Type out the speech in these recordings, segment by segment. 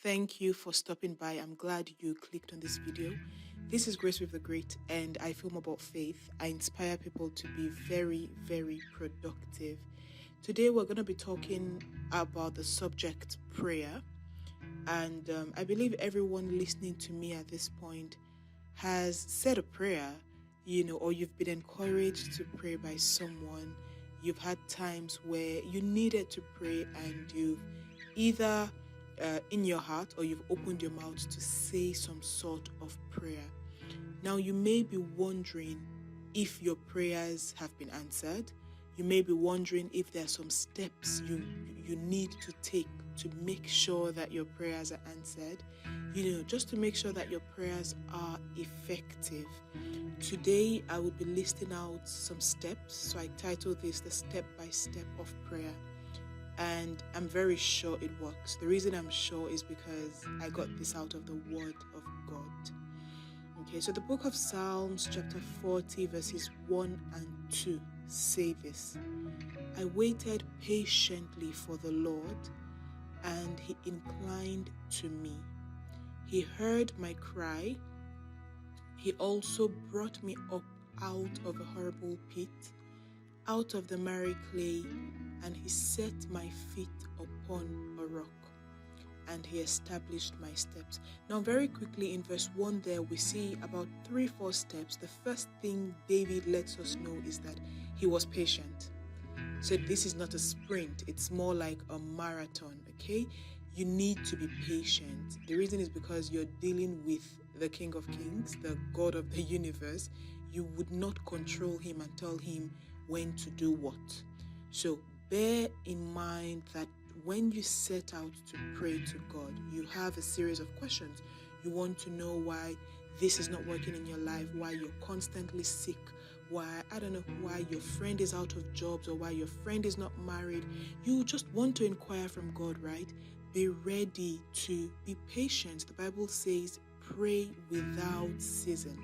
Thank you for stopping by. I'm glad you clicked on this video. This is Grace with the Great, and I film about faith. I inspire people to be very, very productive. Today, we're going to be talking about the subject prayer. And I believe everyone listening to me at this point has said a prayer, or you've been encouraged to pray by someone. You've had times where you needed to pray and you've either in your heart or you've opened your mouth to say some sort of prayer. Now, you may be wondering if your prayers have been answered. You may be wondering if there are some steps you need to take to make sure that your prayers are answered, just to make sure that your prayers are effective. Today, I will be listing out some steps. So I titled this the step-by-step of prayer. And I'm very sure it works. The reason I'm sure is because I got this out of the Word of God. Okay, so the book of Psalms chapter 40 verses 1 and 2 say this: I waited patiently for the Lord, and he inclined to me. He heard my cry. He also brought me up out of a horrible pit, out of the miry clay, and he set my feet upon a rock, and he established my steps. Now, very quickly in verse 1 there, we see about 3-4 steps. The first thing David lets us know is that he was patient. So this is not a sprint, it's more like a marathon, okay? You need to be patient. The reason is because you're dealing with the King of Kings, the God of the universe. You would not control him and tell him when to do what. So bear in mind that when you set out to pray to God, you have a series of questions. You want to know why this is not working in your life, why you're constantly sick, why your friend is out of jobs, or why your friend is not married. You just want to inquire from God, right? Be ready to be patient. The Bible says, pray without ceasing.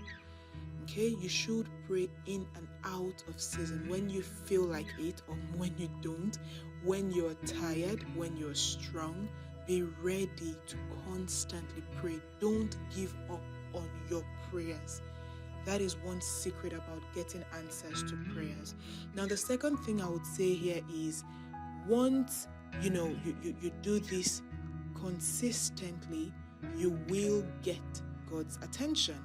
Okay, you should pray in and out of season, when you feel like it or when you don't, when you're tired, when you're strong. Be ready to constantly pray. Don't give up on your prayers. That is one secret about getting answers to prayers. Now, the second thing I would say here is, once you do this consistently, you will get God's attention.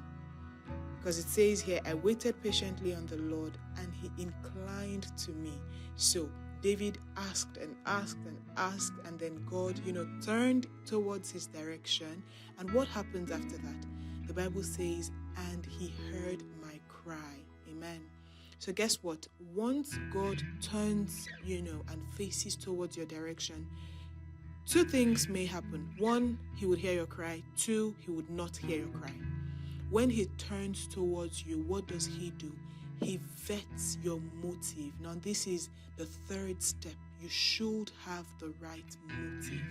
Because it says here, I waited patiently on the Lord, and he inclined to me. So David asked and asked and asked, and then God, turned towards his direction. And what happens after that? The Bible says, and he heard my cry. Amen. So guess what? Once God turns, and faces towards your direction, 2 things may happen. 1, he would hear your cry. 2, he would not hear your cry. When he turns towards you, what does he do? He vets your motive. Now, this is the 3rd step. You should have the right motive.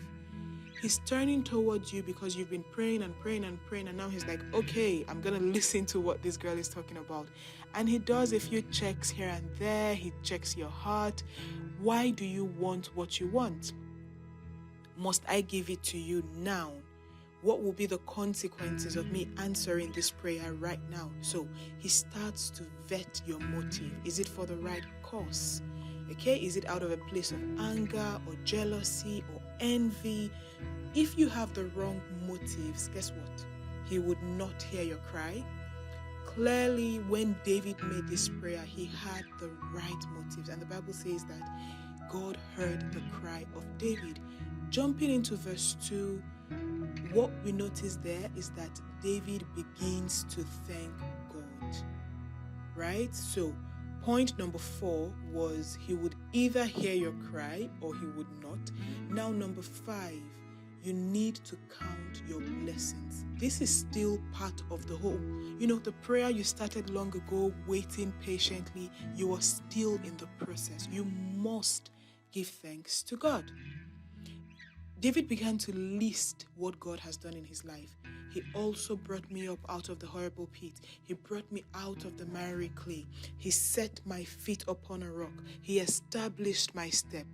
He's turning towards you because you've been praying and praying and praying, and now he's like, okay, I'm going to listen to what this girl is talking about. And he does a few checks here and there. He checks your heart. Why do you want what you want? Must I give it to you now? What will be the consequences of me answering this prayer right now? So he starts to vet your motive. Is it for the right cause? Okay, is it out of a place of anger or jealousy or envy? If you have the wrong motives, guess what? He would not hear your cry. Clearly, when David made this prayer, he had the right motives. And the Bible says that God heard the cry of David. Jumping into verse 2, what we notice there is that David begins to thank God, right? So point number 4 was he would either hear your cry or he would not. Now, number 5, you need to count your blessings. This is still part of the whole. The prayer you started long ago, waiting patiently, you are still in the process. You must give thanks to God. David began to list what God has done in his life. He also brought me up out of the horrible pit. He brought me out of the miry clay. He set my feet upon a rock. He established my steps.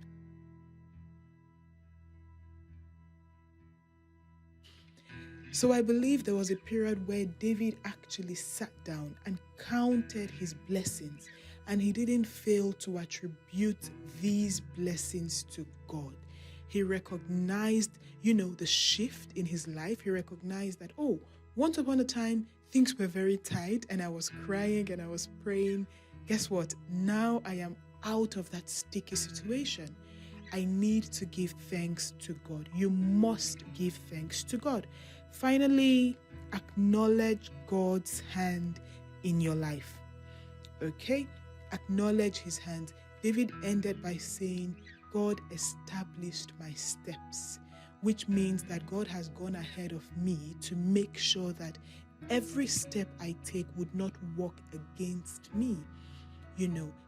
So I believe there was a period where David actually sat down and counted his blessings, and he didn't fail to attribute these blessings to God. He recognized, the shift in his life. He recognized that, once upon a time, things were very tight and I was crying and I was praying. Guess what? Now I am out of that sticky situation. I need to give thanks to God. You must give thanks to God. Finally, acknowledge God's hand in your life. Okay? Acknowledge his hand. David ended by saying, God established my steps, which means that God has gone ahead of me to make sure that every step I take would not work against me.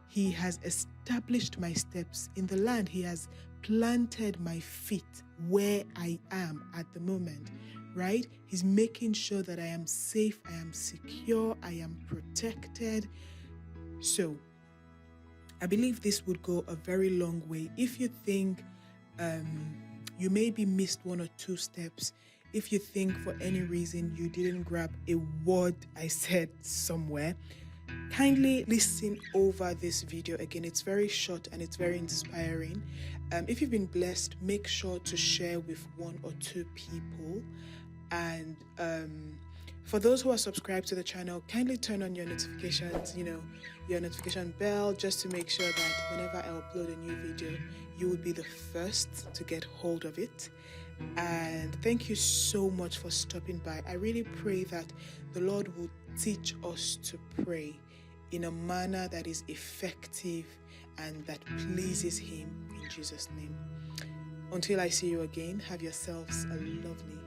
He has established my steps in the land. He has planted my feet where I am at the moment, right? He's making sure that I am safe, I am secure, I am protected. So, I believe this would go a very long way. If you think you maybe missed one or two steps, if you think for any reason you didn't grab a word I said somewhere, kindly listen over this video again. It's very short and it's very inspiring. If you've been blessed, make sure to share with one or two people. And for those who are subscribed to the channel, kindly turn on your notifications, your notification bell, just to make sure that whenever I upload a new video, you will be the first to get hold of it. And thank you so much for stopping by. I really pray that the Lord will teach us to pray in a manner that is effective and that pleases Him, in Jesus' name. Until I see you again, have yourselves a lovely